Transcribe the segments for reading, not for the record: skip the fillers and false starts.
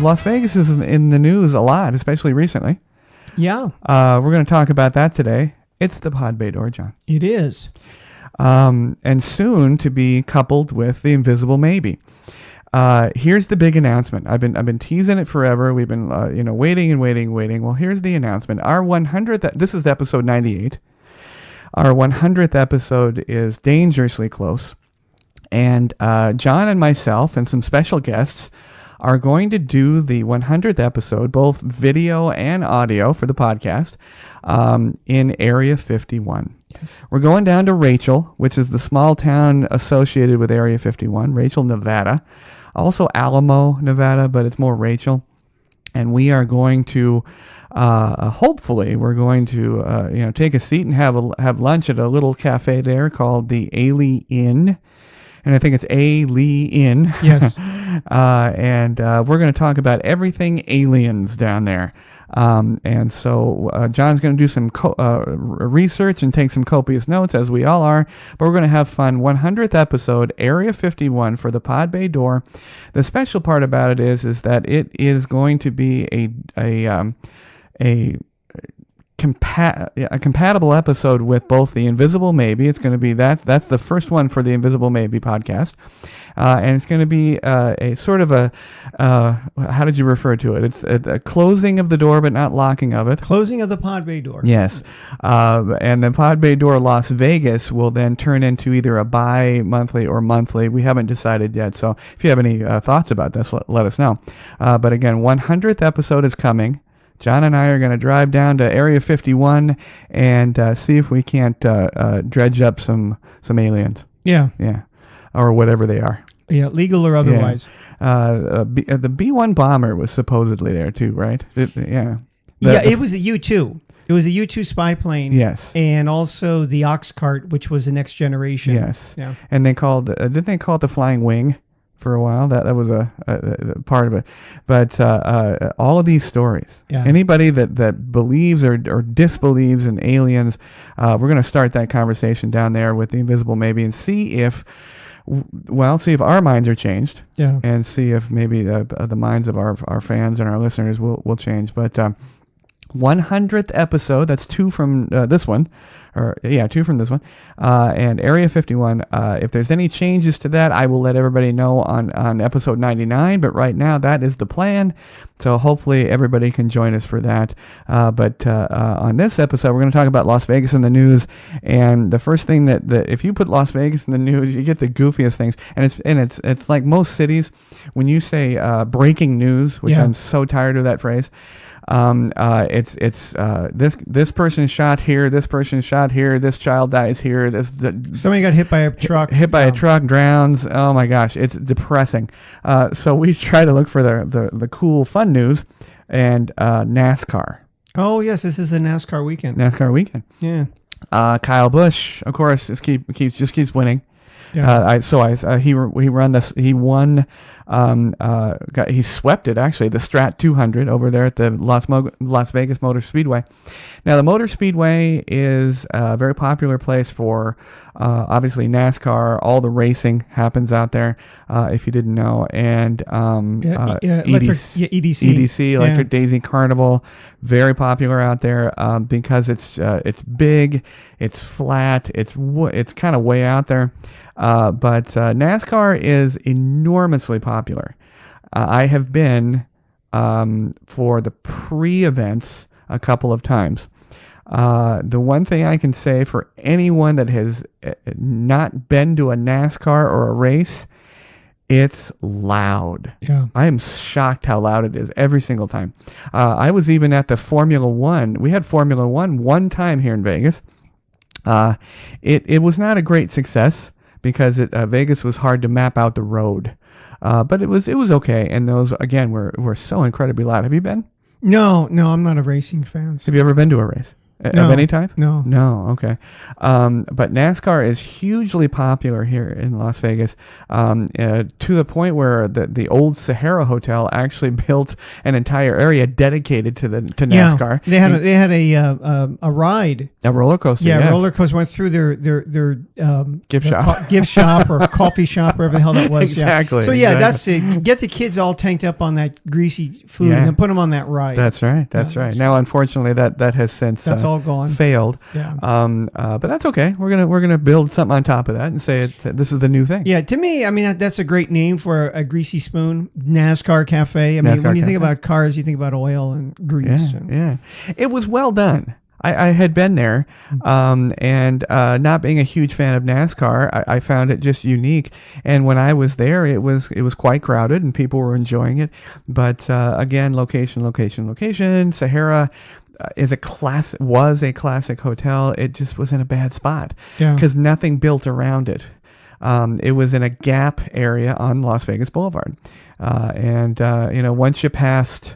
Las Vegas is in the news a lot, especially recently. Yeah. We're going to talk about that today. It's the Pod Bay Door, John. It is. And soon to be coupled with the Invisible Maybe. Here's the big announcement. I've been teasing it forever. We've been waiting. Well, here's the announcement. Our 100th. This is episode 98. Our 100th episode is dangerously close, and John and myself and some special guests are going to do the 100th episode, both video and audio for the podcast, in Area 51. Yes. We're going down to Rachel, which is the small town associated with Area 51, Rachel, Nevada. Also Alamo, Nevada, but it's more Rachel. And we are going to, hopefully, we're going to, take a seat and have lunch at a little cafe there called the Ailey Inn. And I think it's A-Lee Inn. Yes. And we're going to talk about everything aliens down there. And so John's going to do some research and take some copious notes, as we all are. But we're going to have fun. 100th episode, Area 51 for the Pod Bay Door. The special part about it is that it is going to be a compatible episode with both the Invisible Maybe. It's going to be that's the first one for the Invisible Maybe podcast, and it's going to be a sort of a how did you refer to it? It's a closing of the door, but not locking of it. Closing of the Pod Bay Door. Yes, and the Pod Bay Door Las Vegas will then turn into either a bi-monthly or monthly. We haven't decided yet, so if you have any thoughts about this, let us know. But again, 100th episode is coming. John and I are going to drive down to Area 51 and see if we can't dredge up some aliens. Yeah. Yeah. Or whatever they are. Yeah, legal or otherwise. Yeah. The B-1 bomber was supposedly there too, right? It was a U-2. It was a U-2 spy plane. Yes. And also the Ox Cart, which was the Next Generation. Yes. Yeah. And they didn't they call it the Flying Wing? For a while, that was a part of it, but all of these stories, anybody that believes or disbelieves in aliens, we're going to start that conversation down there with the Invisible Maybe and see if our minds are changed, and see if maybe the minds of our fans and our listeners will change. But 100th episode, that's two from this one. Two from this one, and Area 51. If there's any changes to that, I will let everybody know on episode 99. But right now, that is the plan. So hopefully everybody can join us for that. But on this episode, we're going to talk about Las Vegas in the news. And the first thing that if you put Las Vegas in the news, you get the goofiest things. And it's like most cities, when you say breaking news, which I'm so tired of that phrase. This person shot here, this person shot here, this child dies here, somebody got hit by a truck. A truck, drowns. Oh my gosh, it's depressing. So we try to look for the cool, fun news, and NASCAR. Oh yes, this is a NASCAR weekend. Yeah. Kyle Busch, of course, just keeps winning. Yeah. He won. He swept it actually, the Strat 200 over there at the Las Vegas Motor Speedway. Now the Motor Speedway is a very popular place for obviously NASCAR. All the racing happens out there, if you didn't know, and EDC, Electric Daisy Carnival, very popular out there because it's big, it's flat, it's kind of way out there. But NASCAR is enormously popular. I have been for the pre-events a couple of times. The one thing I can say for anyone that has not been to a NASCAR or a race, it's loud. Yeah. I am shocked how loud it is every single time. I was even at the Formula One. We had Formula one time here in Vegas. It was not a great success, because Vegas was hard to map out the road, but it was okay. And those again were so incredibly loud. Have you been? No, I'm not a racing fan. Have you ever been to a race? of any type? No. Okay. But NASCAR is hugely popular here in Las Vegas, to the point where the old Sahara Hotel actually built an entire area dedicated to NASCAR. Yeah, they had a ride, a roller coaster. Yeah, yes. roller coaster went through their gift shop, gift shop or coffee shop, whatever the hell that was. Exactly. Yeah. So that's it. Get the kids all tanked up on that greasy food and then put them on that ride. That's right. That's right. Now, unfortunately, that has since all gone. Failed. Yeah. But that's okay. We're gonna build something on top of that and say this is the new thing. Yeah. To me, I mean, that's a great name for a greasy spoon. NASCAR Cafe. I mean, NASCAR when you Cafe. think about cars, you think about oil and grease. Yeah. It was well done. I had been there, and not being a huge fan of NASCAR, I found it just unique. And when I was there, it was quite crowded, and people were enjoying it. But again, location. Sahara was a classic hotel. It just was in a bad spot because nothing built around it. It was in a gap area on Las Vegas Boulevard, and once you passed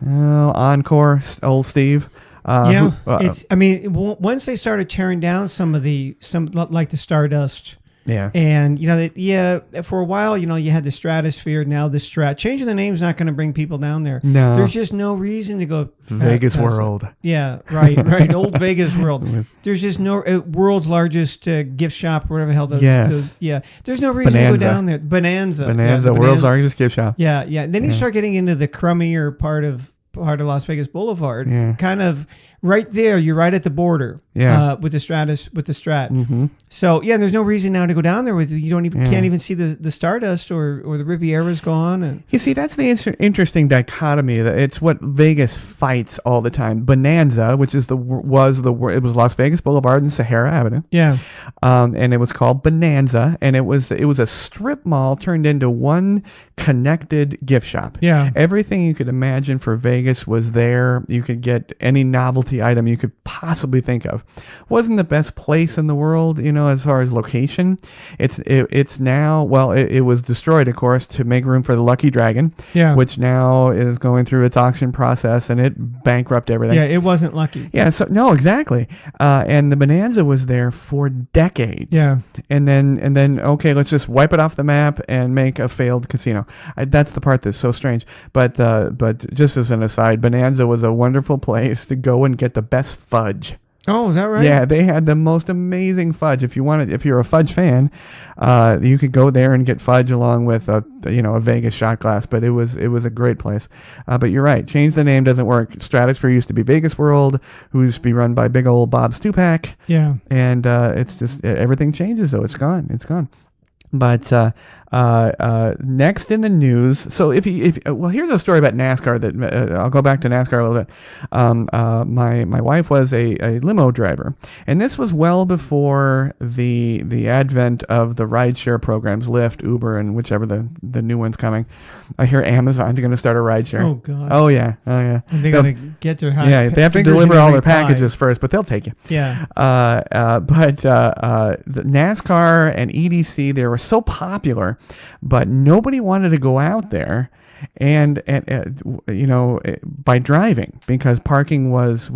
Encore, old Steve. Once they started tearing down some like the Stardust. Yeah. And, for a while, you had the Stratosphere, now the changing the name's not going to bring people down there. No. There's just no reason to go. Vegas World. Yeah, right. Old Vegas World. There's just no, world's largest gift shop, whatever the hell those. Yes. There's no reason to go down there. Bonanza, world's largest gift shop. Yeah. Then you start getting into the crummier part of Las Vegas Boulevard, kind of right there. You're right at the border, with the Strat. Mm-hmm. So there's no reason now to go down there with you. Can't even see the Stardust or the Riviera's gone. And you see, that's the interesting dichotomy. That it's what Vegas fights all the time. Bonanza, which is it was Las Vegas Boulevard and Sahara Avenue. Yeah, and it was called Bonanza, and it was a strip mall turned into one connected gift shop. Yeah, everything you could imagine for Vegas was there. You could get any novelty item you could possibly think of. Wasn't the best place in the world, as far as location. It's now, it was destroyed, of course, to make room for the Lucky Dragon, which now is going through its auction process, and it bankrupted everything. Yeah, it wasn't lucky. Yeah, so no, exactly. And the Bonanza was there for decades. Yeah. And then okay, let's just wipe it off the map and make a failed casino. That's the part that's so strange. But just as an aside, Bonanza was a wonderful place to go and get the best fudge. Oh, is that right? Yeah, they had the most amazing fudge. If you're a fudge fan, you could go there and get fudge along with a Vegas shot glass. But it was a great place. But you're right, change the name doesn't work. Stratosphere used to be Vegas World, who used to be run by big old Bob Stupak. Yeah, and it's just everything changes though. It's gone. But next in the news, so here's a story about NASCAR that I'll go back to NASCAR a little bit. My wife was a limo driver, and this was well before the advent of the rideshare programs, Lyft, Uber, and whichever the new one's coming. I hear Amazon's going to start a rideshare. Oh God. Oh yeah. And they got to get their they have to deliver all their packages first, but they'll take you. Yeah. But the NASCAR and EDC, they were so popular, but nobody wanted to go out there and by driving, because parking was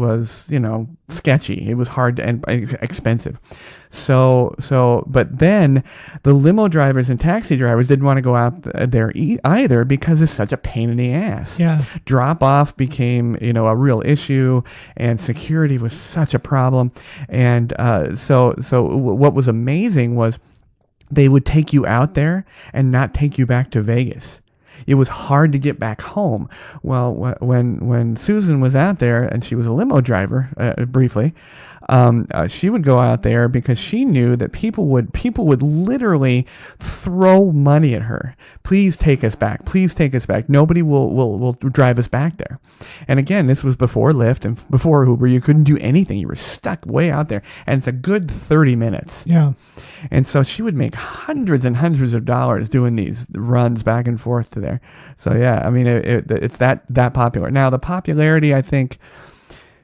sketchy. It was hard and expensive. But then the limo drivers and taxi drivers didn't want to go out there either, because it's such a pain in the ass. Yeah. Drop off became, a real issue, and security was such a problem. And so what was amazing was they would take you out there and not take you back to Vegas. It was hard to get back home. Well, when Susan was out there, and she was a limo driver briefly, she would go out there because she knew that people would literally throw money at her. Please take us back. Please take us back. Nobody will drive us back there. And again, this was before Lyft and before Uber. You couldn't do anything. You were stuck way out there, and it's a good 30 minutes. Yeah. And so she would make hundreds and hundreds of dollars doing these runs back and forth to there. So yeah, I mean, it's that popular. Now the popularity, I think,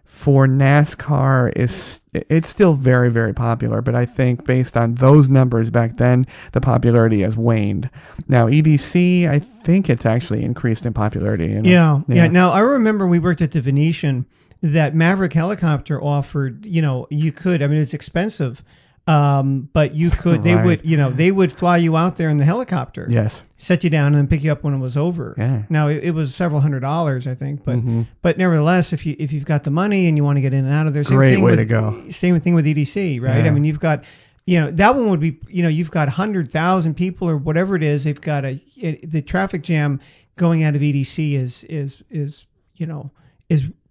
for NASCAR it's still very, very popular, but I think based on those numbers back then, the popularity has waned. Now EDC, I think it's actually increased in popularity. Yeah. Now I remember we worked at the Venetian. That Maverick helicopter offered, you could. I mean, it's expensive, but you could. They would, they would fly you out there in the helicopter. Yes. Set you down and then pick you up when it was over. Yeah. Now it was several $100s, I think, but nevertheless, if you've got the money and you want to get in and out of there, great way to go. Same thing with EDC, right? Yeah. I mean, you've got. That one would be, you've got 100,000 people or whatever it is. They've got the traffic jam going out of EDC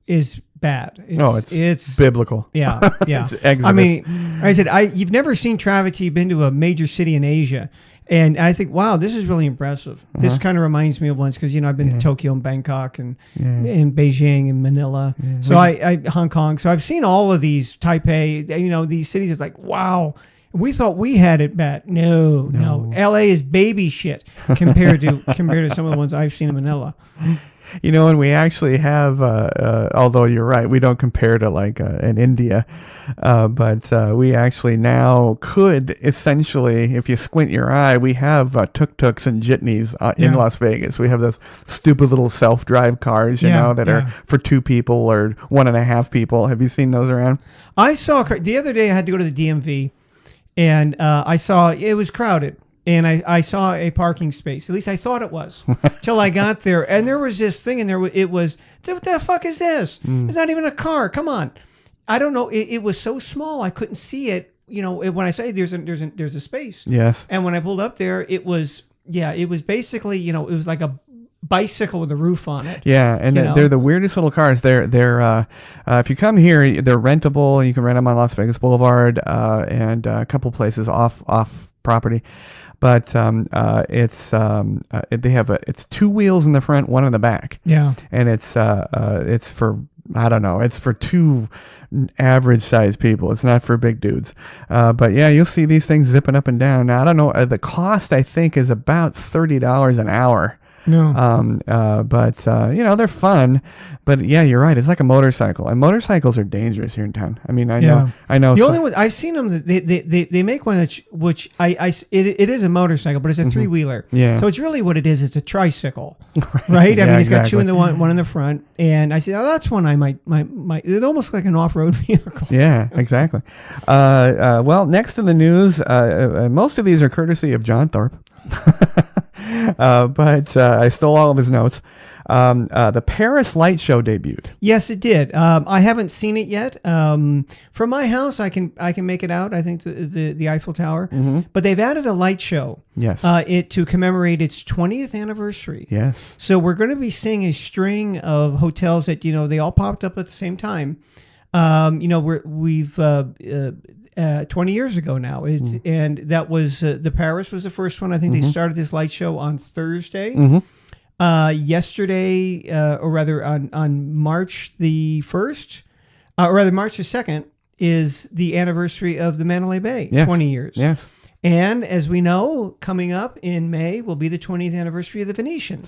is bad. It's biblical. Yeah. It's Exodus. I mean, I said, you've never seen traffic till you've been to a major city in Asia. And I think, wow, this is really impressive. This kind of reminds me of once, because, I've been to Tokyo and Bangkok and Beijing and Manila. Yeah. So I Hong Kong. So I've seen all of these, Taipei, these cities. It's like, wow. We thought we had it bad. No. LA is baby shit compared to some of the ones I've seen in Manila. And we actually have, although you're right, we don't compare to like in India, but we actually now could essentially, if you squint your eye, we have tuk-tuks and jitneys in Las Vegas. We have those stupid little self-drive cars, that are for 2 people or 1.5 people. Have you seen those around? I saw, the other day I had to go to the DMV, and I saw, it was crowded. And I saw a parking space. At least I thought it was. Till I got there. And there was this thing, and it was, what the fuck is this? It's not even a car. Come on. I don't know. It was so small, I couldn't see it. When I say there's a space. Yes. And when I pulled up there, it was basically, it was like a bicycle with a roof on it. Yeah, and they're the weirdest little cars. They're if you come here, they're rentable. You can rent them on Las Vegas Boulevard and a couple places off property. But it's 2 wheels in the front, 1 in the back. Yeah, and it's for, I don't know, it's for 2 average sized people. It's not for big dudes. But yeah, you'll see these things zipping up and down. Now I don't know. The cost I think is about $30 an hour. No. But they're fun. But yeah, you're right. It's like a motorcycle, and motorcycles are dangerous here in town. I mean, I know. The only one I've seen them, they make one which it is a motorcycle, but it's a 3-wheeler. Yeah. So it's really what it is. It's a tricycle, right? I mean, it's got 2 in the one in the front, and I said, oh, that's one I might. It almost like an off-road vehicle. Yeah, exactly. Well, next in the news, most of these are courtesy of John Thorpe. But I stole all of his notes. The Paris Light Show debuted. Yes, it did. I haven't seen it yet. From my house, I can make it out. I think the Eiffel Tower. Mm-hmm. But they've added a light show. Yes. To commemorate its 20th anniversary. Yes. So we're going to be seeing a string of hotels that they all popped up at the same time. We've 20 years ago now. And that was the Paris was the first one. I think they started this light show on Thursday. Mm-hmm. Yesterday, or rather on March the 1st, or rather March the 2nd, is the anniversary of the Mandalay Bay, 20 years. Yes. And as we know, coming up in May will be the 20th anniversary of the Venetian.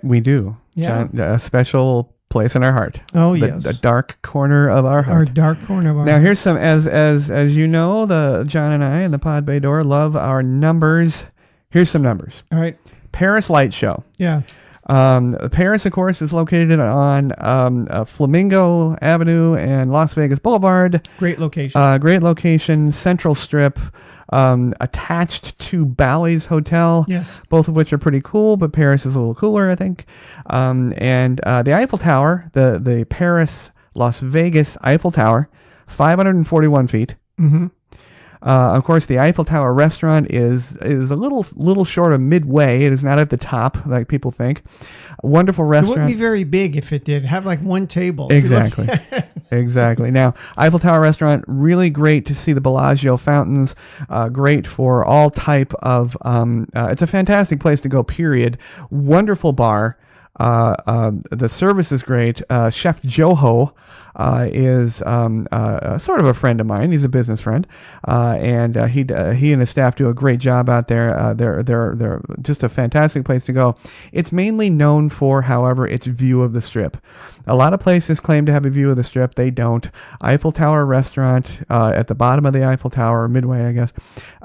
We do. Yeah. John, a special place in our heart. Oh, yes. The dark corner of our heart. Our dark corner of our heart. Now, here's some, as you know, John and I and the Pod Bay Door love our numbers. Here's some numbers. All right. Paris Light Show. Yeah. Paris, of course, is located on Flamingo Avenue and Las Vegas Boulevard. Great location. Great location. Central Strip. Attached to Bally's Hotel. Yes. Both of which are pretty cool, but Paris is a little cooler, I think. And the Eiffel Tower, the Paris Las Vegas Eiffel Tower, 541 feet. Mm-hmm. Of course, the Eiffel Tower restaurant is a little short of midway. It is not at the top like people think. A wonderful restaurant. It wouldn't be very big if it did. Have like 1 table. Exactly. Exactly. Now, Eiffel Tower restaurant, really great to see the Bellagio fountains. Great for all type of. It's a fantastic place to go. Period. Wonderful bar. The service is great. Chef Joho is sort of a friend of mine. He's a business friend, and he and his staff do a great job out there. They're just a fantastic place to go. It's mainly known for, however, its view of the Strip. A lot of places claim to have a view of the Strip. They don't. Eiffel Tower Restaurant at the bottom of the Eiffel Tower, or midway, I guess,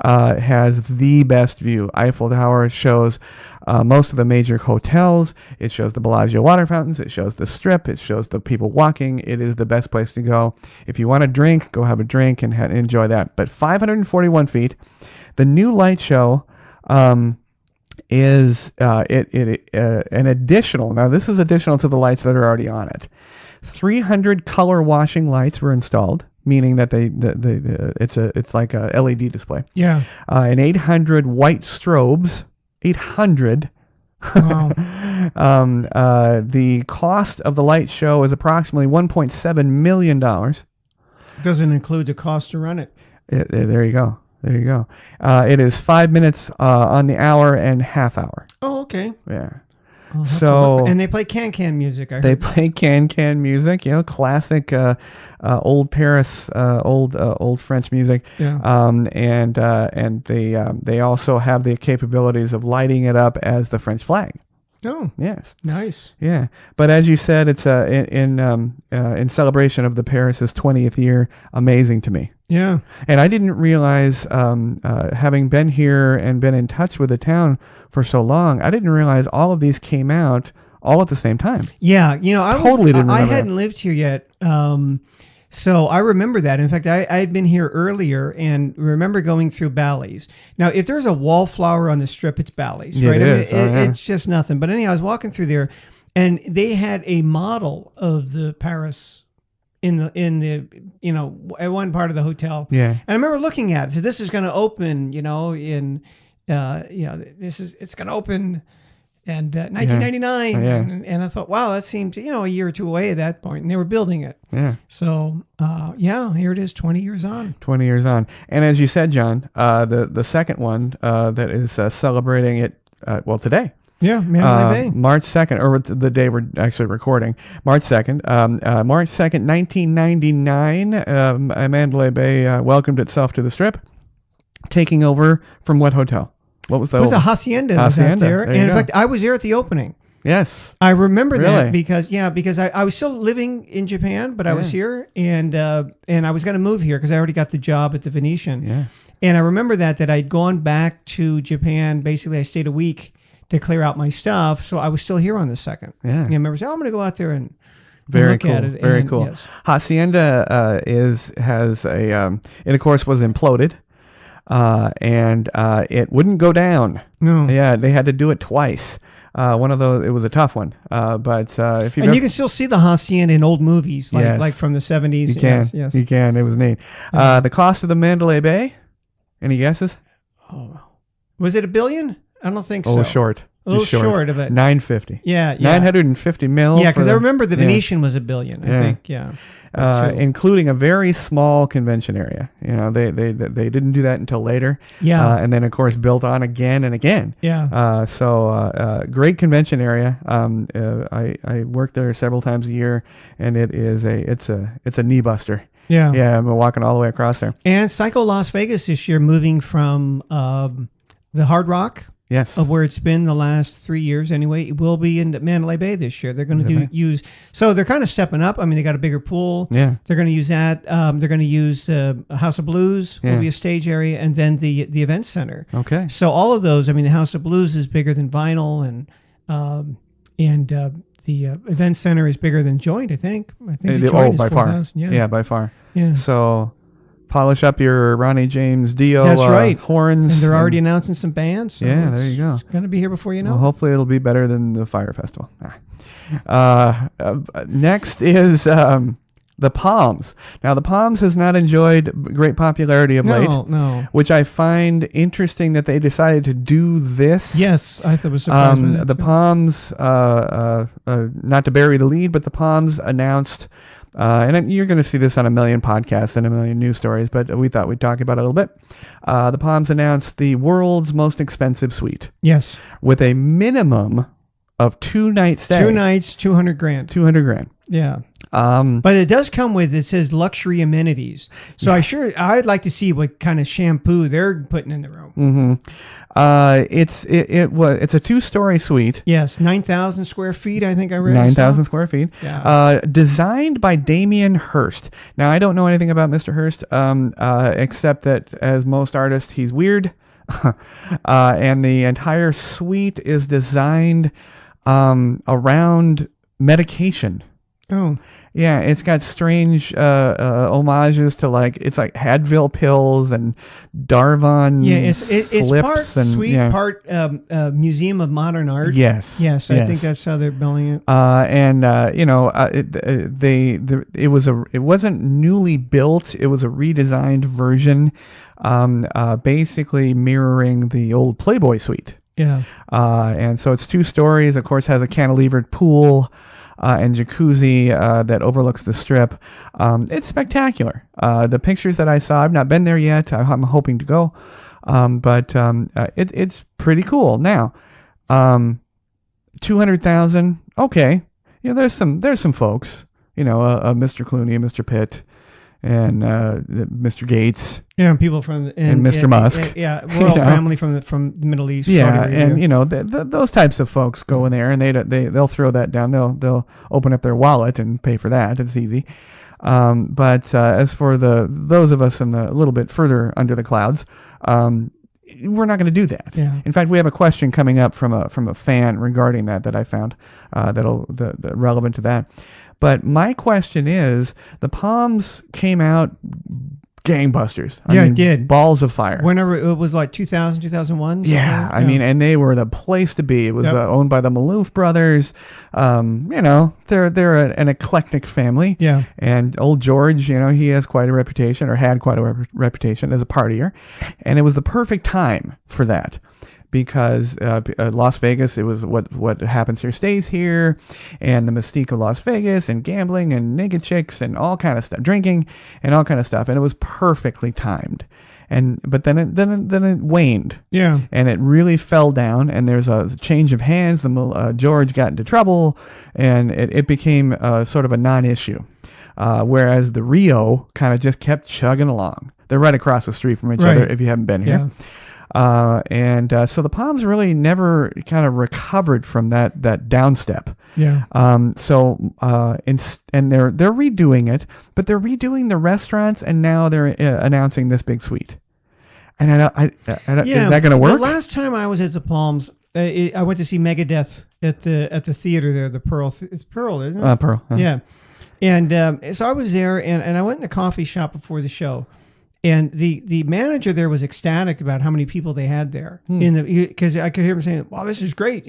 has the best view. Eiffel Tower shows most of the major hotels. It shows the Bellagio water fountains. It shows the Strip. It shows the people walking. It is the best place to go. If you want a drink, go have a drink and enjoy that. But 541 feet. The new light show is an additional. Now this is additional to the lights that are already on it. 300 color washing lights were installed, meaning that it's like a LED display. Yeah. And 800 white strobes. 800. Wow. The cost of the light show is approximately $1.7 million. Doesn't include the cost to run it. There you go. There you go. It is 5 minutes on the hour and half hour. Oh, okay. Yeah. So, and they play can music. They play can music, classic old Paris, old French music. Yeah. And they also have the capabilities of lighting it up as the French flag. Oh, yes, nice. Yeah, but as you said, it's in celebration of the Paris's 20th year. Amazing to me. Yeah, and I didn't realize, having been here and been in touch with the town for so long, I didn't realize all of these came out all at the same time. Yeah, I hadn't that. lived here yet. So I remember that. In fact, I had been here earlier and remember going through Bally's. Now, if there's a wallflower on the Strip, it's Bally's, right? It is. It's just nothing. But anyhow, I was walking through there, and they had a model of the Paris in the at one part of the hotel. Yeah. And I remember looking at it. So this is going to open, it's going to open. And 1999, and I thought, wow, that seemed a year or two away at that point, and they were building it. Yeah. So here it is, 20 years on. 20 years on, and as you said, John, the second one that is celebrating it today. Yeah, Mandalay Bay. March 2nd, or the day we're actually recording, March 2nd. March 2nd, 1999. Mandalay Bay welcomed itself to the Strip, taking over from what hotel? What was that? It was a Hacienda. Hacienda. There. And in fact, I was there at the opening. Yes. I remember that because I was still living in Japan, but I was here and I was going to move here because I already got the job at the Venetian. Yeah. And I remember that I'd gone back to Japan. Basically, I stayed a week to clear out my stuff. So I was still here on the 2nd. Yeah. And I remember saying, I'm going to go out there and look at it. Very cool. Yes. Hacienda it of course was imploded. And it wouldn't go down. No. Yeah, they had to do it twice. One of those, it was a tough one. But if you you can still see the Hacienda in old movies, like from the 70s. You can. Yes. You can. It was neat. The cost of the Mandalay Bay? Any guesses? Oh, was it $1 billion? I don't think so. A little short. A little short of it. 950. Yeah. 950 mil. Yeah, because I remember the Venetian was $1 billion. I think. Yeah. Including a very small convention area. They didn't do that until later. Yeah. And then of course built on again and again. Yeah. Great convention area. I work there several times a year, and it's a knee buster. Yeah. Yeah. I'm walking all the way across there. And Psycho Las Vegas this year, moving from the Hard Rock. Yes. Of where it's been the last 3 years anyway. It will be in Mandalay Bay this year. They're going to so they're kind of stepping up. I mean, they got a bigger pool. Yeah. They're going to use that. They're going to use House of Blues will be a stage area, and then the event center. Okay. So all of those, I mean, the House of Blues is bigger than Vinyl, and the event center is bigger than Joint, I think. By far. Yeah, by far. Yeah. So polish up your Ronnie James Dio horns. And they're already announcing some bands. So there you go. It's going to be here before you know. Well, hopefully it'll be better than the Fire Festival. Next is the Palms. Now, the Palms has not enjoyed great popularity of late. No. Which I find interesting that they decided to do this. Yes, I thought it was surprising. The Palms, not to bury the lead, but the Palms announced... and you're going to see this on a million podcasts and a million news stories, but we thought we'd talk about it a little bit. The Palms announced the world's most expensive suite. Yes. With a minimum of 2-night stay. 2 nights, $200,000. $200,000. Yeah. But it does come with, it says luxury amenities. So I'd like to see what kind of shampoo they're putting in the room. Mm-hmm. It's a 2-story suite. Yes, 9,000 square feet. I think I read. 9,000 square feet. Yeah. Designed by Damien Hirst. Now I don't know anything about Mr. Hirst, except that as most artists, he's weird, and the entire suite is designed around medication. Oh. Yeah, it's got strange homages to it's like Advil pills and Darvon it's part and, suite, part Museum of Modern Art. Yes. I think that's how they're billing it. It wasn't newly built. It was a redesigned version, basically mirroring the old Playboy suite. Yeah. And so it's 2 stories. Of course, has a cantilevered pool. And jacuzzi that overlooks the strip. It's spectacular. The pictures that I saw, I've not been there yet. I'm hoping to go, but it's pretty cool. Now, 200,000. Okay, there's some folks. Mr. Clooney, Mr. Pitt, and Mr. Gates. Yeah, people from and Mr. Musk. Royal family from the Middle East. Yeah, and those types of folks go in there and they'll throw that down. They'll open up their wallet and pay for that. It's easy. But as for those of us a little bit further under the clouds, we're not going to do that. Yeah. In fact, we have a question coming up from a fan regarding that I found that relevant to that. But my question is, the Palms came out gangbusters. I mean, it did. Balls of fire. Whenever it was like 2000, 2001. Yeah, I mean, and they were the place to be. It was owned by the Maloof brothers. They're an eclectic family. Yeah. And old George, he has quite a reputation, or had quite a reputation as a partier, and it was the perfect time for that. Because Las Vegas, it was what happens here stays here, and the mystique of Las Vegas, and gambling, and naked chicks, and all kind of stuff, drinking, and all kind of stuff, and it was perfectly timed. But then it waned, and it really fell down, and there's a change of hands. George got into trouble, and it became sort of a non-issue, whereas the Rio kind of just kept chugging along. They're right across the street from each other. If you haven't been here. So the Palms really never kind of recovered from that downstep. Yeah. And they're redoing it, but they're redoing the restaurants, and now they're announcing this big suite. And is that going to work? The last time I was at the Palms, I went to see Megadeth at the theater there, the Pearl. It's Pearl, isn't it? Pearl. Yeah. And so I was there, and I went in the coffee shop before the show. And the manager there was ecstatic about how many people they had there, because I could hear him saying, "Wow, this is great!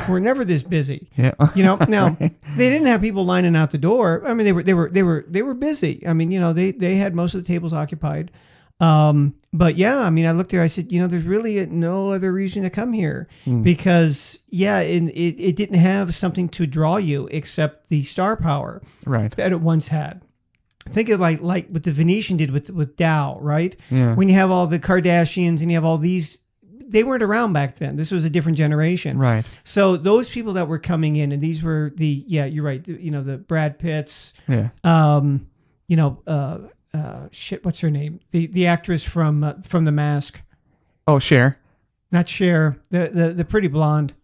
We're never this busy." Yeah. Now they didn't have people lining out the door. I mean, they were busy. I mean, they had most of the tables occupied. But yeah, I mean, I looked there. I said, there's really no other reason to come here because it didn't have something to draw you except the star power that it once had. Think of like what the Venetian did with Dow, right? Yeah. When you have all the Kardashians and you have all these, they weren't around back then. This was a different generation. Right. So those people that were coming in, and these were you're right. The Brad Pitts. Yeah. What's her name? The actress from The Mask. Oh, Cher. Not Cher. The pretty blonde.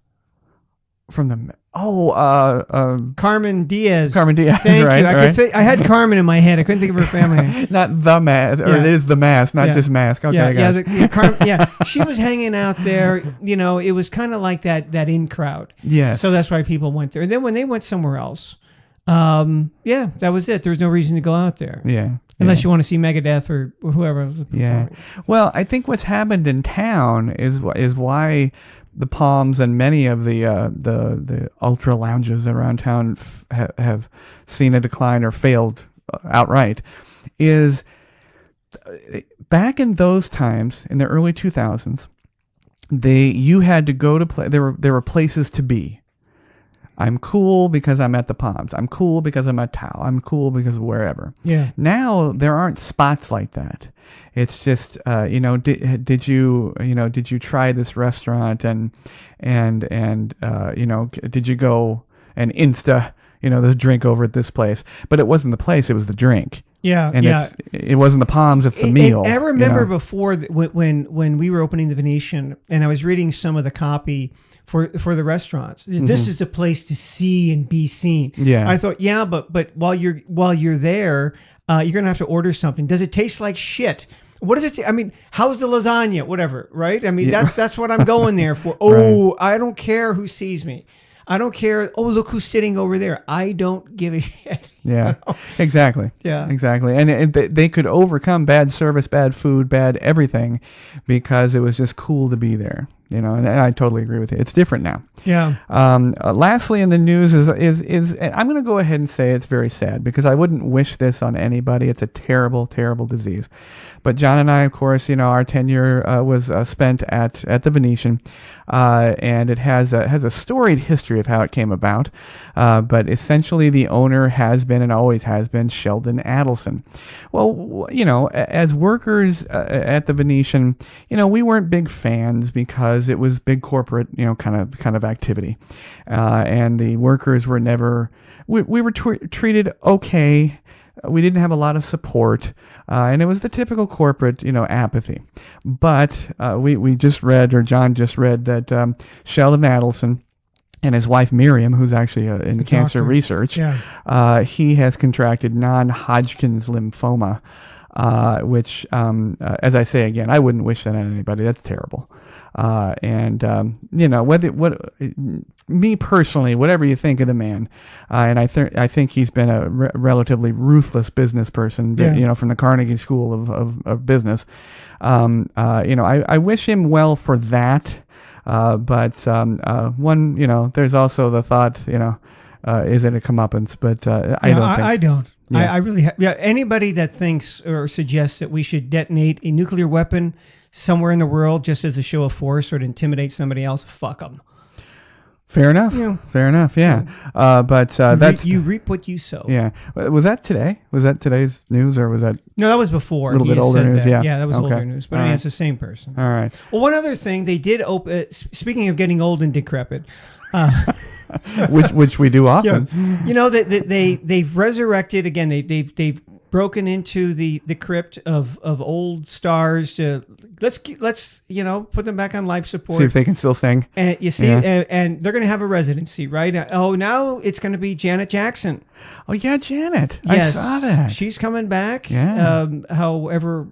From the Carmen Diaz. Carmen Diaz, Thank right? You. Right. I had Carmen in my head. I couldn't think of her family name. Not The Mask, or it is The Mask, not just Mask. Okay, she was hanging out there. It was kind of like that in crowd. Yes. So that's why people went there. And then when they went somewhere else, that was it. There was no reason to go out there. Yeah. Unless you want to see Megadeth or whoever was performing. Yeah. Well, I think what's happened in town is why the Palms and many of the ultra lounges around town have seen a decline or failed outright. Is back in those times, in the early 2000s, you had to go to play. There were places to be. I'm cool because I'm at the Palms. I'm cool because I'm at Tao. I'm cool because of wherever. Yeah. Now there aren't spots like that. It's just, did you try this restaurant and did you go and Insta, the drink over at this place? But it wasn't the place; it was the drink. Yeah, and it wasn't the Palms; it's the meal. I remember before when we were opening the Venetian, and I was reading some of the copy for the restaurants. This is the place to see and be seen. Yeah, I thought, but while you're there, you're gonna have to order something. Does it taste like shit? What is it? I mean, how's the lasagna? Whatever, right? I mean, that's what I'm going there for. Oh, right. I don't care who sees me. I don't care. Oh, look who's sitting over there. I don't give a shit. Yeah, exactly. Yeah, exactly. And they could overcome bad service, bad food, bad everything because it was just cool to be there. And I totally agree with you. It's different now. Yeah. Lastly, in the news is I'm going to go ahead and say it's very sad because I wouldn't wish this on anybody. It's a terrible, terrible disease. But John and I, of course, our tenure was spent at the Venetian, and it has a storied history of how it came about. But essentially, the owner has been and always has been Sheldon Adelson. Well, as workers at the Venetian, we weren't big fans because it was big corporate, kind of activity, and the workers were never. We were treated okay. We didn't have a lot of support, and it was the typical corporate, apathy. But we just read, or John just read, that Sheldon Adelson and his wife Miriam, who's actually in cancer research, he has contracted non-Hodgkin's lymphoma, which, as I say again, I wouldn't wish that on anybody. That's terrible. Me personally, whatever you think of the man, and I think he's been a relatively ruthless business person, from the Carnegie School of Business. I wish him well for that. But there's also the thought, is it a comeuppance? But I don't. I really anybody that thinks or suggests that we should detonate a nuclear weapon somewhere in the world just as a show of force or to intimidate somebody else, fuck them. Fair enough. Fair enough. Yeah. That's you reap what you sow. Yeah. Was that today? Was that today's news, or was that? No, that was before. A little bit older news. That. Yeah, that was older news. But it's the same person. All right. Well, one other thing they did open. Speaking of getting old and decrepit. which we do often. They've resurrected again. They've broken into the crypt of old stars to let's put them back on life support. See if they can still sing. And you see, and they're going to have a residency, right? Oh, now it's going to be Janet Jackson. Oh yeah, Janet. Yes, I saw that. She's coming back. Yeah. However.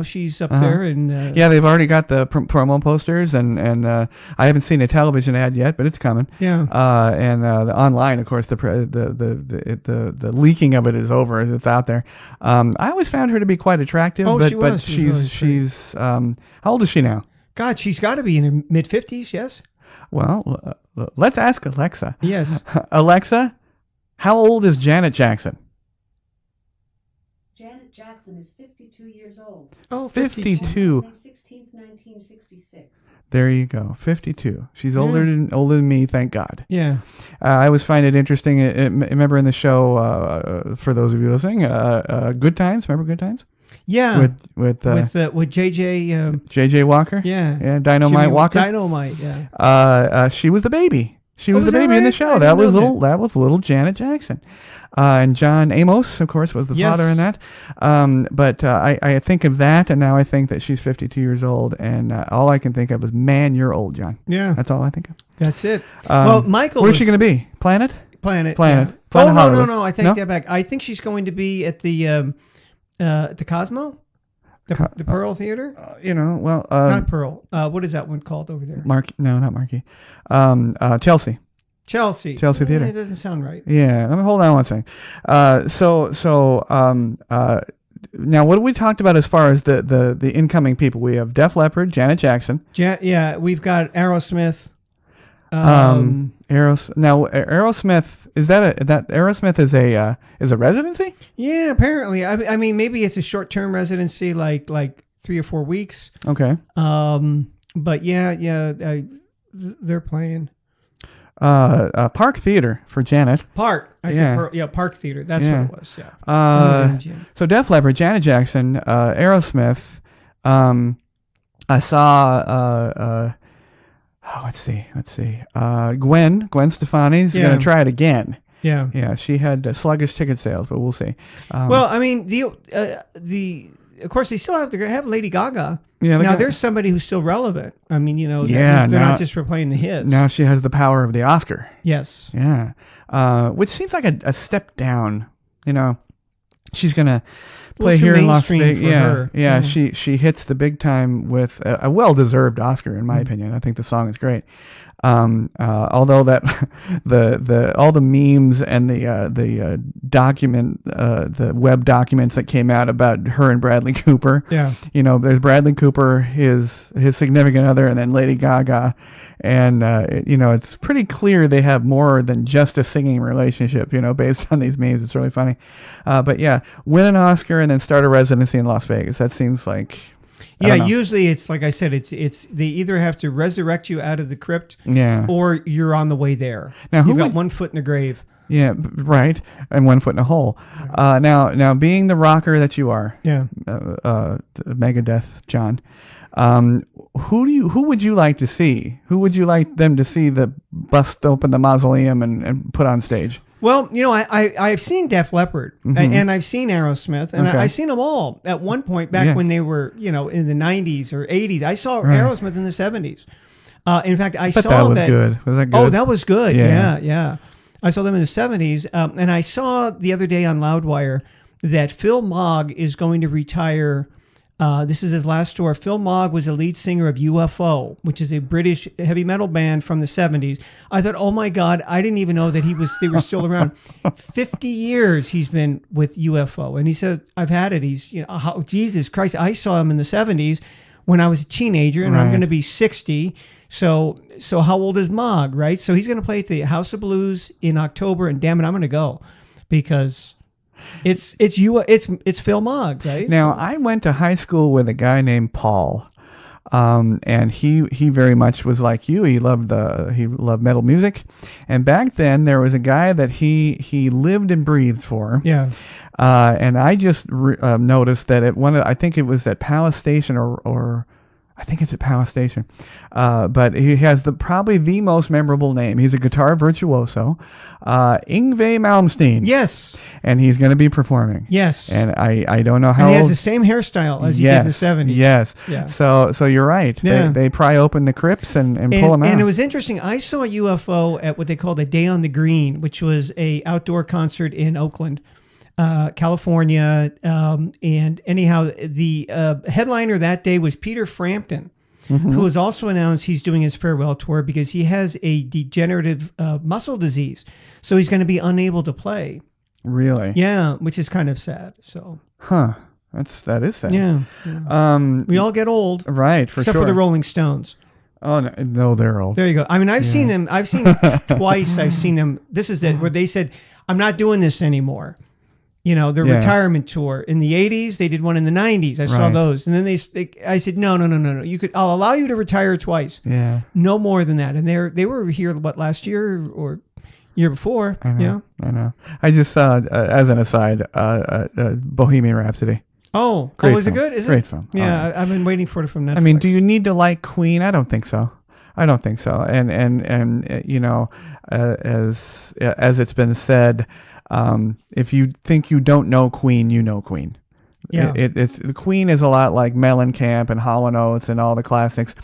She's up there, and they've already got the promo posters, and I haven't seen a television ad yet, but it's coming. Yeah. And the online, of course, the leaking of it is over. It's out there. I always found her to be quite attractive. Oh, but she's how old is she now? God, she's got to be in her mid-50s. Yes. Well, let's ask Alexa. Yes. Alexa, how old is Janet Jackson? Janet Jackson is 52 years old. Oh, 52. May 16th, 1966. There you go, 52. She's older than me, thank God. Yeah. I always find it interesting. Remember in the show, for those of you listening, Good Times. Remember Good Times? Yeah. With JJ. JJ Walker. Yeah. Yeah. Dynamite Walker. Dynamite. Yeah. She was the baby. She was the baby in the show. That was little Janet Jackson. And John Amos, of course, was the father in that. But I think of that, and now I think that she's 52 years old, and all I can think of is, man, you're old, John. Yeah. That's all I think of. That's it. Well, Michael... Where's she going to be? Planet. Yeah. Planet No. I take that back. I think she's going to be at the Cosmo? The Pearl Theater? Not Pearl. What is that one called over there? Not Marquee. Chelsea Theater. It doesn't sound right. Yeah, let me hold on one second. Now what we talked about as far as the incoming people, we have Def Leppard, Janet Jackson. We've got Aerosmith. Aerosmith is that Aerosmith is a residency? Yeah, apparently. I mean, maybe it's a short-term residency, like 3 or 4 weeks. Okay. But they're playing. Park Theater for Janet. Park. I said Park Theater. That's what it was. Yeah. So Def Leppard, Janet Jackson, Aerosmith. I saw. Let's see. Gwen Stefani's going to try it again. Yeah. Yeah. She had sluggish ticket sales, but we'll see. Well, I mean, of course, they still have to have Lady Gaga. Yeah. Now, there's somebody who's still relevant. I mean, they're not just replaying the hits. Now she has the power of the Oscar. Yes. Yeah. Which seems like a step down. She's going to play here in Las Vegas. Yeah. She hits the big time with a well-deserved Oscar, in my opinion. I think the song is great. Although that all the memes and the web documents that came out about her and Bradley Cooper. Yeah. There's Bradley Cooper, his significant other, and then Lady Gaga, and it's pretty clear they have more than just a singing relationship. Based on these memes, it's really funny. But yeah, win an Oscar and then start a residency in Las Vegas. That seems like. Yeah, usually it's like I said, it's they either have to resurrect you out of the crypt, or you're on the way there. Now, you've got 1 foot in the grave. Yeah, right, and 1 foot in a hole. Now, being the rocker that you are, Megadeth, John. Who would you like to see? Who would you like them to see that bust open the mausoleum and put on stage? Well, I've seen Def Leppard and I've seen Aerosmith and I've seen them all at one point back when they were, in the 90s or 80s. I saw Aerosmith in the 70s. In fact, I saw that. Was good. Was that good? Oh, that was good. Yeah. I saw them in the 70s. And I saw the other day on Loudwire that Phil Mogg is going to retire. This is his last tour. Phil Mogg was the lead singer of UFO, which is a British heavy metal band from the 70s. I thought, oh my God, I didn't even know that they were still around. 50 years he's been with UFO. And he said, I've had it. He's, Jesus Christ, I saw him in the 70s when I was a teenager, and I'm going to be 60. So how old is Mogg, right? So he's going to play at the House of Blues in October, and damn it, I'm going to go because... It's Phil Mogg, right? Now, I went to high school with a guy named Paul, and he very much was like you. He loved metal music, and back then there was a guy that he lived and breathed for. Yeah. And I just noticed that at I think it was at Palace Station or I think it's at Palace Station. But he has probably the most memorable name. He's a guitar virtuoso, Yngwie Malmsteen. Yes. And he's going to be performing. Yes. And I don't know how. And he has the same hairstyle as he did in the 70s. Yes. Yeah. So you're right. Yeah. They pry open the crypts and pull them out. And it was interesting. I saw a UFO at what they called a Day on the Green, which was a outdoor concert in Oakland, California. And anyhow, the headliner that day was Peter Frampton, who has also announced he's doing his farewell tour because he has a degenerative muscle disease. So he's going to be unable to play. Really? Yeah, which is kind of sad. So. That is sad. Yeah. We all get old. Right, for except sure. for the Rolling Stones. Oh, no, they're old. There you go. I mean, I've seen them. I've seen them twice. I've seen them. This is it, where they said, I'm not doing this anymore. Their retirement tour. In the 80s, they did one in the 90s. I saw those. And then I said, no. I'll allow you to retire twice. Yeah. No more than that. And they were here, last year or year before? I know. I just saw, as an aside, Bohemian Rhapsody. Oh, great is film. it good? Is great it? film. Yeah, I've been waiting for it from Netflix. I mean, do you need to like Queen? I don't think so. And as it's been said, if you think you don't know Queen, you know Queen. Yeah. It's the Queen is a lot like Mellencamp and Hall & Oates and all the classics.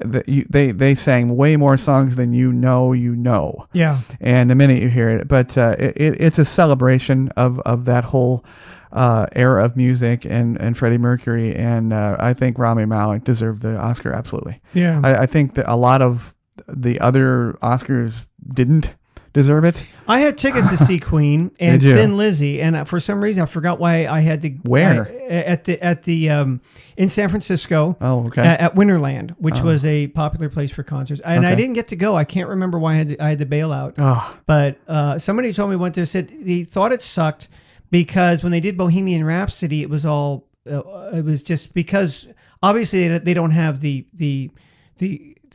They sang way more songs than you know. Yeah. And the minute you hear it, but it's a celebration of that whole era of music and Freddie Mercury, and I think Rami Malek deserved the Oscar absolutely. Yeah. I think that a lot of the other Oscars didn't deserve it. I had tickets to see Queen and Thin Lizzy, and for some reason I forgot why I had to. Where? At the in San Francisco. Oh, okay. At Winterland, which was a popular place for concerts, and I didn't get to go. I can't remember why I had to bail out. Oh. But somebody told me went there, said he thought it sucked because when they did Bohemian Rhapsody, it was all it was just because obviously they don't have the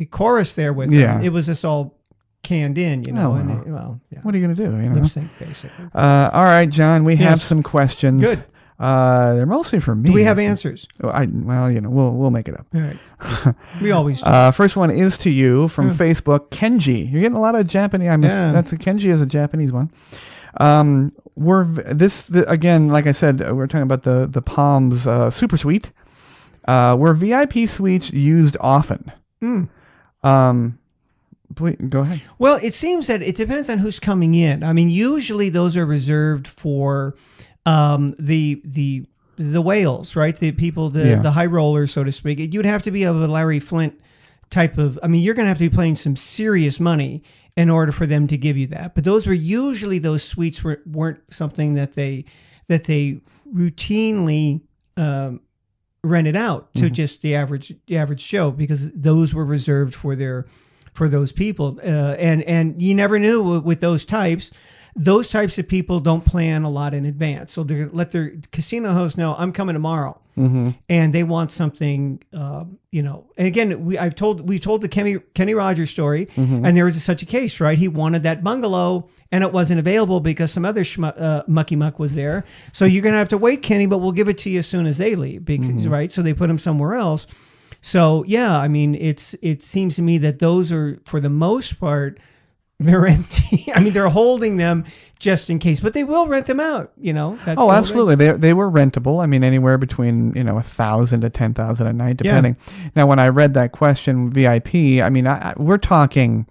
chorus there with them. It was just all canned in, you know. What are you going to do? Lip sync, basically. All right, John, we have some questions. Good. They're mostly for me. Do we have answers? We'll make it up. All right. We always do. First one is to you from Facebook, Kenji. You're getting a lot of Japanese. Kenji is a Japanese one. Again, like I said, we're talking about the Palms Super Suite. Were VIP suites used often? Please, go ahead. Well, it seems that it depends on who's coming in. I mean, usually those are reserved for the whales, right? The people, the high rollers, so to speak. You'd have to be of a Larry Flint type of. I mean, you're going to have to be playing some serious money in order for them to give you that. But those suites weren't something that they routinely rented out to just the average Joe, because those were reserved for those people. And you never knew with those types. Those types of people don't plan a lot in advance. So they let their casino host know, I'm coming tomorrow. And they want something, And again, we've told the Kenny Rogers story, and there was such a case, right? He wanted that bungalow, and it wasn't available because some other mucky muck was there. So you're going to have to wait, Kenny, but we'll give it to you as soon as they leave, because right? So they put him somewhere else. So yeah, I mean, it seems to me that those are, for the most part, they're empty. I mean, they're holding them just in case, but they will rent them out. That's absolutely. They were rentable. I mean, anywhere between $1,000 to $10,000 a night, depending. Yeah. Now, when I read that question, VIP, I mean, we're talking,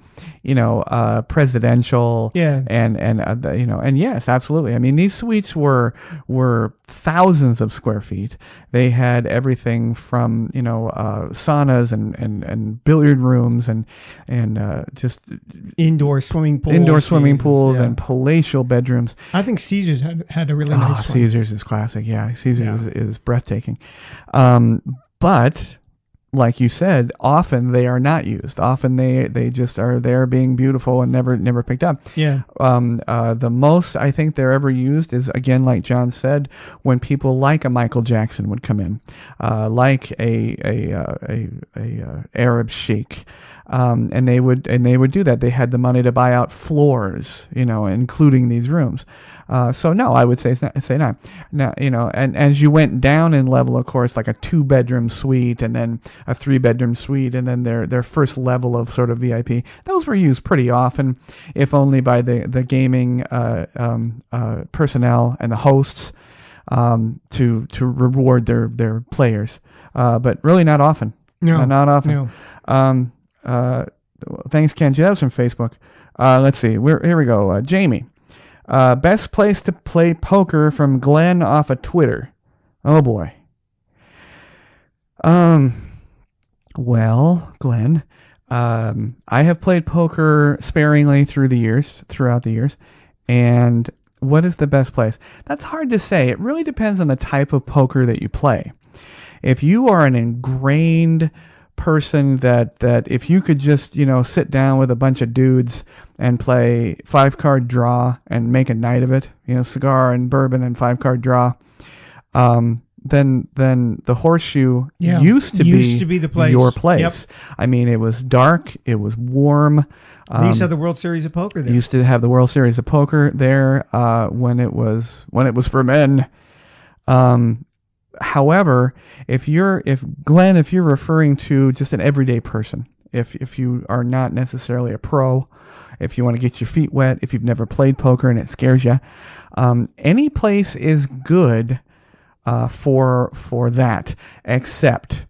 presidential. Yeah. And yes, absolutely. I mean, these suites were thousands of square feet. They had everything from saunas and billiard rooms and just indoor swimming pools, and palatial bedrooms. I think Caesars had a really nice one. Caesars is classic. Yeah, Caesars is breathtaking. But like you said, often they are not used. Often they just are there being beautiful and never picked up. Yeah. The most I think they're ever used is, again, like John said, when people like a Michael Jackson would come in, like a Arab sheikh. And they would do that. They had the money to buy out floors, including these rooms. So no, I would say not. Now, and as you went down in level, of course, like a 2-bedroom suite and then a 3-bedroom suite, and then their first level of sort of VIP, those were used pretty often, if only by the gaming personnel and the hosts to reward their players, but really not often. No, not often. No. Thanks, Kenji. That was from Facebook. Let's see. Here we go. Jamie. Best place to play poker from Glenn off of Twitter. Oh boy. Well, Glenn, I have played poker sparingly throughout the years. And what is the best place? That's hard to say. It really depends on the type of poker that you play. If you are an ingrained person that if you could just sit down with a bunch of dudes and play 5-card draw and make a night of it, cigar and bourbon and 5-card draw, then the Horseshoe used to be the place. Your place. Yep. I mean, it was dark, it was warm. They used to have the World Series of Poker there. Used to have the World Series of Poker there when it was for men. However, if you're referring to just an everyday person, if you are not necessarily a pro, if you want to get your feet wet, if you've never played poker and it scares you, any place is good for that, except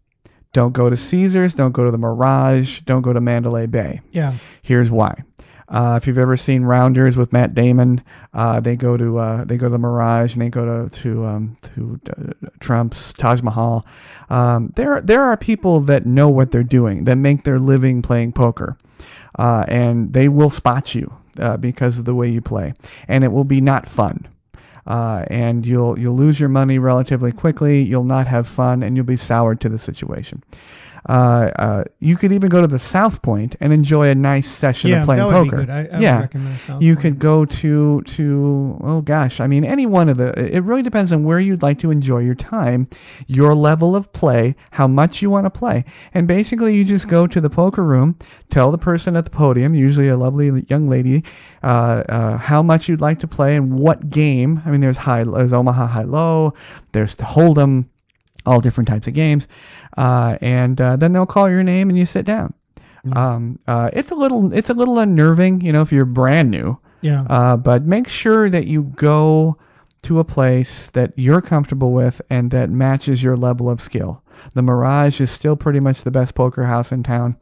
don't go to Caesars, don't go to the Mirage, don't go to Mandalay Bay. Yeah. Here's why. If you've ever seen Rounders with Matt Damon, they go to the Mirage and they go to Trump's Taj Mahal. There are people that know what they're doing, that make their living playing poker, and they will spot you because of the way you play, and it will be not fun. And you'll lose your money relatively quickly. You'll not have fun, and you'll be soured to the situation. You could even go to the South Point and enjoy a nice session of playing poker. Be good. I would recommend South you Point. could go to oh gosh, I mean any one of the. It really depends on where you'd like to enjoy your time, your level of play, how much you want to play, and basically you just go to the poker room, tell the person at the podium, usually a lovely young lady, how much you'd like to play and what game. I mean, there's Omaha High-Low, there's Hold'em, all different types of games, and then they'll call your name and you sit down. It's a little unnerving, if you're brand new. Yeah. But make sure that you go to a place that you're comfortable with and that matches your level of skill. The Mirage is still pretty much the best poker house in town,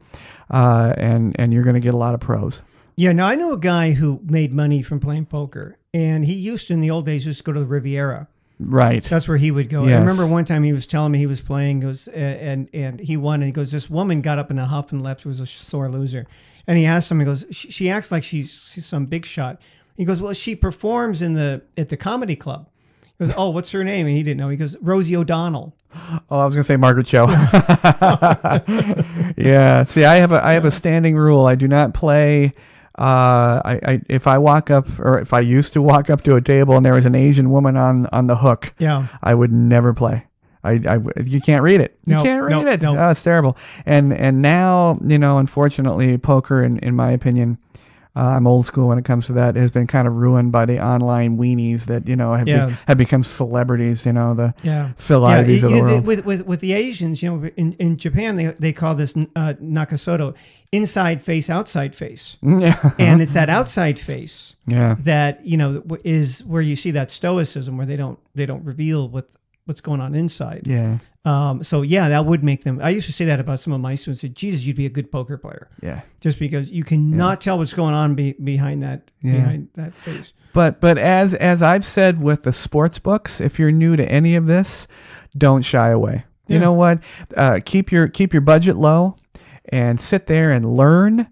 and you're going to get a lot of pros. Yeah. Now I know a guy who made money from playing poker, and he used to, in the old days, just go to the Riviera. Right. That's where he would go. Yes. I remember one time he was telling me he was playing, and he won, and he goes, this woman got up in a huff and left, who was a sore loser. And he asked him, he goes, she acts like she's some big shot. He goes, well, she performs at the comedy club. He goes, oh, what's her name? And he didn't know. He goes, Rosie O'Donnell. Oh, I was going to say Margaret Cho. Yeah. See, I have a standing rule. I do not play. If I walk up, or if I used to walk up to a table and there was an Asian woman on the hook, I would never play. You can't read it. You can't read it. No. Oh, it's terrible. And now, unfortunately, poker, in my opinion, I'm old school when it comes to that, has been kind of ruined by the online weenies that, have become celebrities, the Phil Ivies of the world. With the Asians, in Japan, they call this nakasoto, inside face, outside face. Yeah. And it's that outside face Yeah. that, is where you see that stoicism, where they don't reveal what's going on inside. Yeah. That would make them. I used to say that about some of my students. Said, Jesus, you'd be a good poker player. Yeah. Just because you cannot tell what's going on behind that face. But as I've said with the sports books, if you're new to any of this, don't shy away. You know what? Keep your budget low and sit there and learn.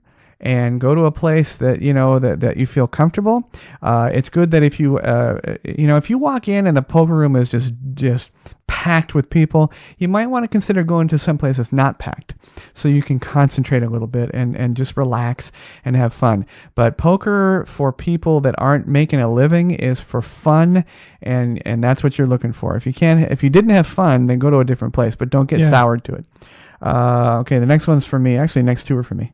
And go to a place that that you feel comfortable. It's good that if you walk in and the poker room is just packed with people, you might want to consider going to some place that's not packed, so you can concentrate a little bit and just relax and have fun. But poker for people that aren't making a living is for fun, and that's what you're looking for. If you didn't have fun, then go to a different place, but don't get soured to it. Okay, the next one's for me. Actually, next two are for me.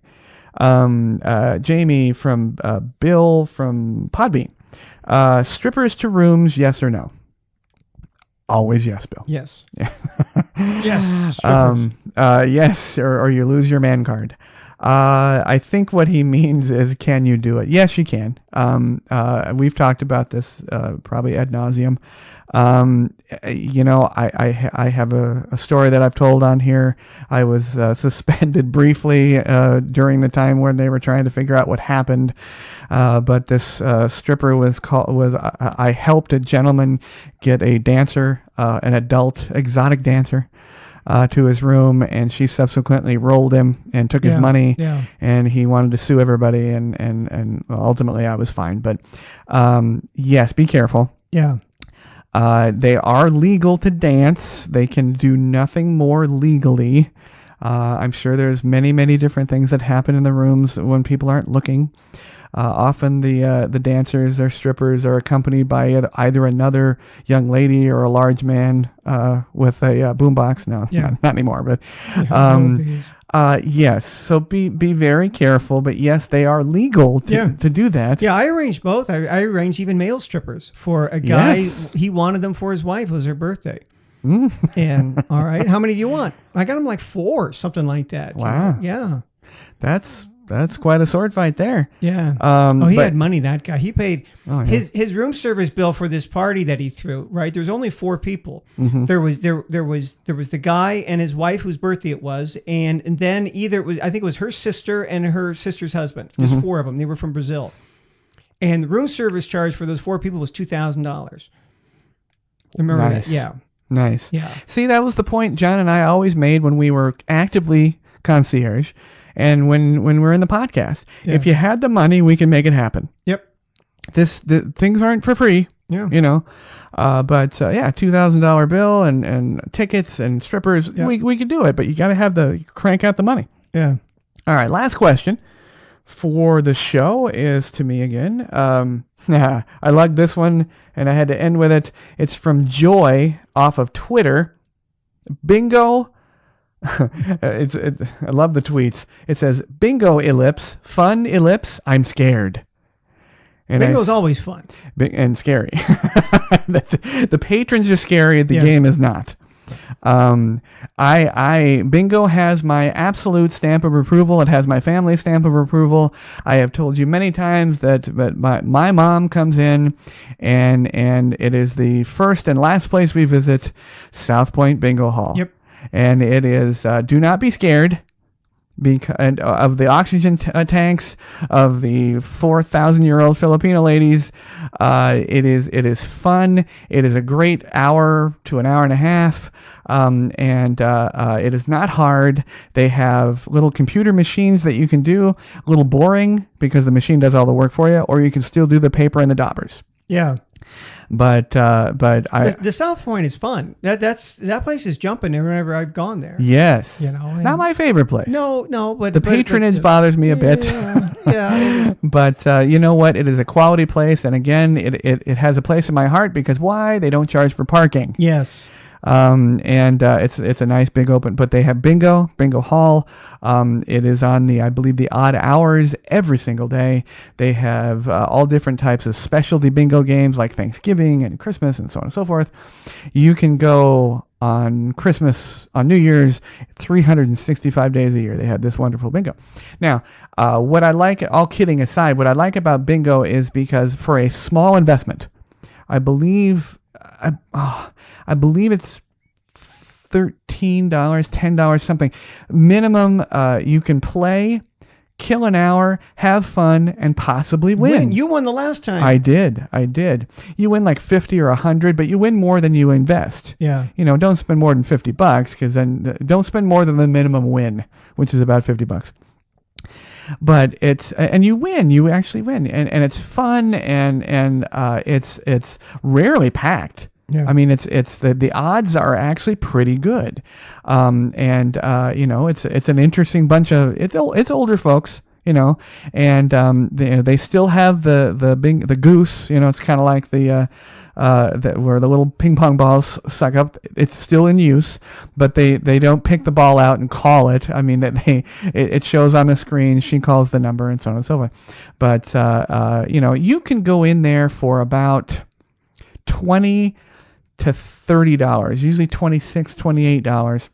Jamie from Bill from Podbean. Strippers to rooms, yes or no? Always yes, Bill. Yes. Yeah. Yes. Yes, or you lose your man card. I think what he means is, can you do it? Yes, you can. We've talked about this probably ad nauseum. I have a story that I've told on here. I was suspended briefly during the time when they were trying to figure out what happened. But this stripper I helped a gentleman get a dancer, an adult exotic dancer, to his room, and she subsequently rolled him and took his money, and he wanted to sue everybody, and ultimately I was fine. But yes, be careful. Yeah. They are legal to dance. They can do nothing more legally. I'm sure there's many, many different things that happen in the rooms when people aren't looking. Often the dancers or strippers are accompanied by either another young lady or a large man with a boombox. No, not anymore. But yes, so be very careful. But yes, they are legal to do that. Yeah, I arranged both. I arranged even male strippers for a guy. Yes. He wanted them for his wife. It was her birthday. And all right, how many do you want? I got him like 4, something like that. Wow. Yeah. That's quite a sword fight there. Yeah. He had money, that guy. He paid his room service bill for this party that he threw, right? There was only 4 people. Mm-hmm. There was the guy and his wife, whose birthday it was, and then I think it was her sister and her sister's husband. Just 4 of them. They were from Brazil. And the room service charge for those 4 people was $2,000. Remember that? Yeah. Nice. Yeah. See, that was the point John and I always made when we were actively concierge. And when we're in the podcast, if you had the money, we can make it happen. Yep. The things aren't for free. Yeah. You know, but yeah, $2,000 bill and tickets and strippers. Yep. We could do it, but you got to have crank out the money. Yeah. All right, last question for the show is to me again. I like this one, and I had to end with it. It's from Joy off of Twitter. Bingo. I love the tweets. It says, bingo ellipse, fun ellipse, I'm scared. And Bingo's always fun. And scary. The patrons are scary. The game is not. Bingo has my absolute stamp of approval. It has my family stamp of approval. I have told you many times that my mom comes in and it is the first and last place we visit, South Point Bingo Hall. Yep. And it is, do not be scared. Of the oxygen tanks, of the 4,000-year-old Filipino ladies. It is fun. It is a great hour to an hour and a half, and it is not hard. They have little computer machines that you can do, a little boring because the machine does all the work for you, or you can still do the paper and the daubers. Yeah. But the South Point is fun. That place is jumping whenever I've gone there. Yes, not my favorite place. No, but the patronage bothers me a bit. Yeah. But you know what? It is a quality place, and again, it has a place in my heart because why? They don't charge for parking. Yes. It's a nice big open, but they have bingo hall. It is on I believe the odd hours every single day. They have all different types of specialty bingo games like Thanksgiving and Christmas and so on and so forth. You can go on Christmas, on New Year's, 365 days a year. They have this wonderful bingo. Now, what I like, all kidding aside, what I like about bingo is because for a small investment, I believe it's $13, $10, something. Minimum, you can play, kill an hour, have fun, and possibly win. You won the last time. I did. You win like 50 or 100, but you win more than you invest. Yeah. Don't spend more than $50 because then don't spend more than the minimum win, which is about $50. But and you win. You actually win, and it's fun, and it's rarely packed. Yeah. I mean, it's the odds are actually pretty good, it's an interesting bunch of it's older folks, and they still have the goose. It's kind of like where the little ping pong balls suck up. It's still in use, but they don't pick the ball out and call it. I mean, it shows on the screen. She calls the number and so on and so forth. But you can go in there for about $20 to $30, usually $26, $28.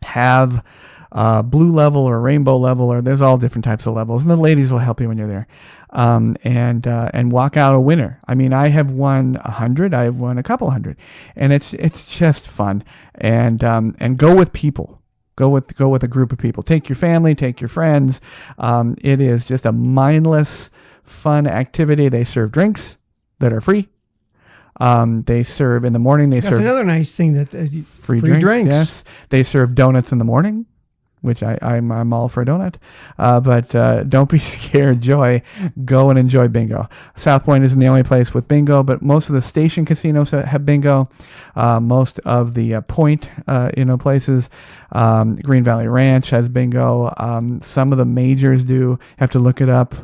Have blue level or rainbow level, or there's all different types of levels, and the ladies will help you when you're there. And walk out a winner. I mean, I have won 100. I have won a couple hundred, and it's just fun. And go with people. Go with a group of people. Take your family. Take your friends. It is just a mindless, fun activity. They serve drinks that are free. They serve in the morning. That's another nice thing that free drinks. Yes, they serve donuts in the morning, which I'm all for a donut. But don't be scared, Joy. Go and enjoy bingo. South Point isn't the only place with bingo, but most of the station casinos have bingo. Most of the point places, Green Valley Ranch has bingo. Some of the majors do. You have to look it up.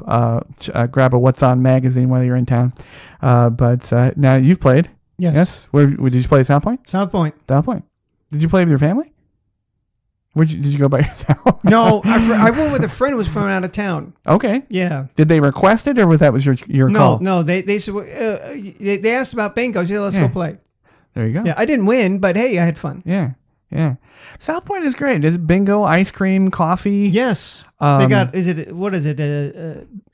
Grab a What's On magazine while you're in town. But now you've played. Yes. Where did you play at South Point? South Point. Did you play with your family? Did you go by yourself? No, I went with a friend who was from out of town. Okay. Yeah. Did they request it, or was that your call? No. They said they asked about bingo. I said, let's go play. There you go. Yeah, I didn't win, but hey, I had fun. Yeah. South Point is great. There's bingo, ice cream, coffee. Yes. They got,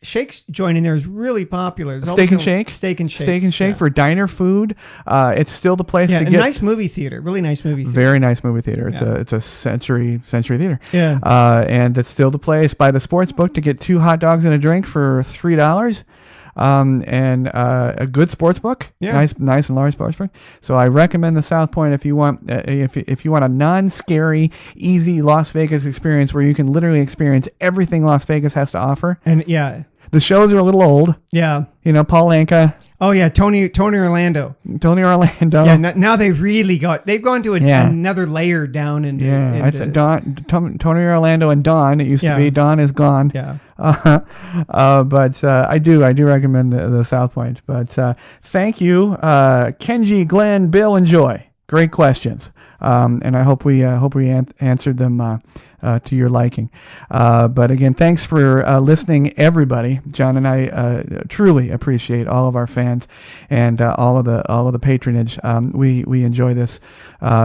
Shake's joint in there is really popular. Steak and Shake? Steak and Shake for diner food. It's still the place to get. Nice movie theater. Really nice movie theater. Very nice movie theater. It's a century theater. Yeah. And it's still the place by the sports book to get 2 hot dogs and a drink for $3. and a good sports book. Yeah. Nice and large sports book. So I recommend the South Point if you want if you want a non-scary, easy Las Vegas experience where you can literally experience everything Las Vegas has to offer. And yeah. The shows are a little old. Yeah. Paul Anka. Oh yeah, Tony Orlando. Tony Orlando. Yeah, now they've gone to another layer down into. I said Tony Orlando and Don. It used to be. Don is gone. Yeah. But I do recommend the South Point. But thank you, Kenji, Glenn, Bill, and Joy. Great questions. And I hope we answered them to your liking. But again, thanks for listening, everybody. John and I truly appreciate all of our fans and all of the patronage. We enjoy this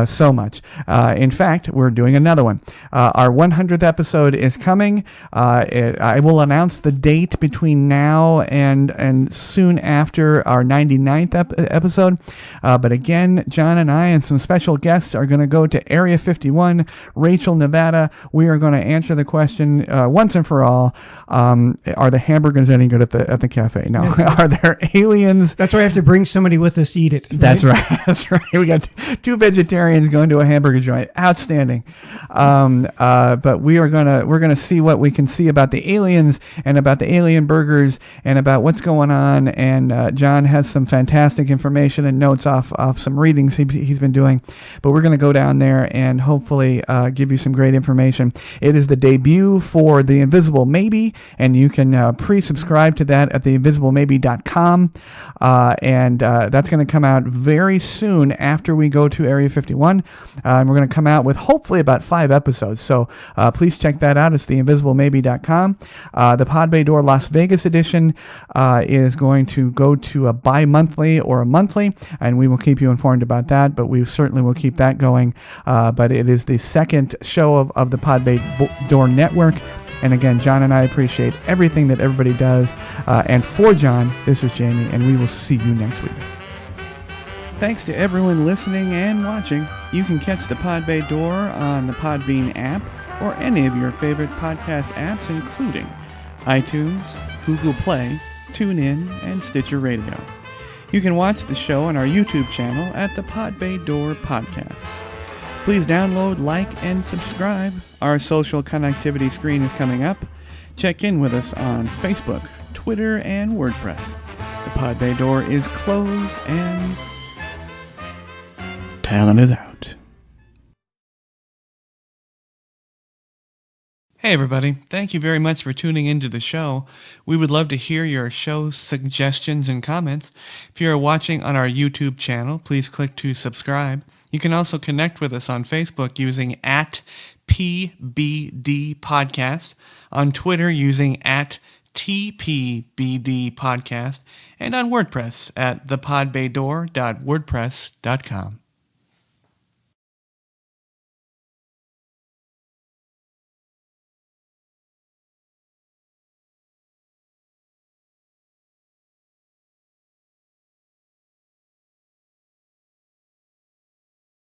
so much. In fact, we're doing another one. Our 100th episode is coming. I will announce the date between now and soon after our 99th episode. But again, John and I and some special guests are going to go to Area 51, Rachel, Nevada. We are going to answer the question once and for all: are the hamburgers any good at the cafe? No. Yes. Are there aliens? That's why I have to bring somebody with us to eat it. Right? That's right. That's right. We got two vegetarians going to a hamburger joint. Outstanding. But we're gonna see what we can see about the aliens and about the alien burgers and about what's going on. And John has some fantastic information and notes off some readings he's been doing. But we're going to go down there and hopefully give you some great information. It is the debut for The Invisible Maybe, and you can pre-subscribe to that at theinvisiblemaybe.com. And that's going to come out very soon after we go to Area 51. And we're going to come out with hopefully about 5 episodes. So please check that out. It's theinvisiblemaybe.com. The Pod Bay Door Las Vegas edition is going to go to a bi-monthly or a monthly, and we will keep you informed about that, but we certainly will keep that going. But it is the second show of the Pod Bay Door Network. And again, John and I appreciate everything that everybody does. And for John, this is Jamey, and we will see you next week. Thanks to everyone listening and watching. You can catch the Pod Bay Door on the Podbean app or any of your favorite podcast apps, including iTunes, Google Play, TuneIn, and Stitcher Radio. You can watch the show on our YouTube channel at the Pod Bay Door Podcast. Please download, like, and subscribe. Our social connectivity screen is coming up. Check in with us on Facebook, Twitter, and WordPress. The Pod Bay Door is closed and talent is out. Hey everybody, thank you very much for tuning into the show. We would love to hear your show suggestions and comments. If you're watching on our YouTube channel, please click to subscribe. You can also connect with us on Facebook using @PBD Podcast, on Twitter using @TPBD Podcast, and on WordPress at thepodbaydoor.wordpress.com.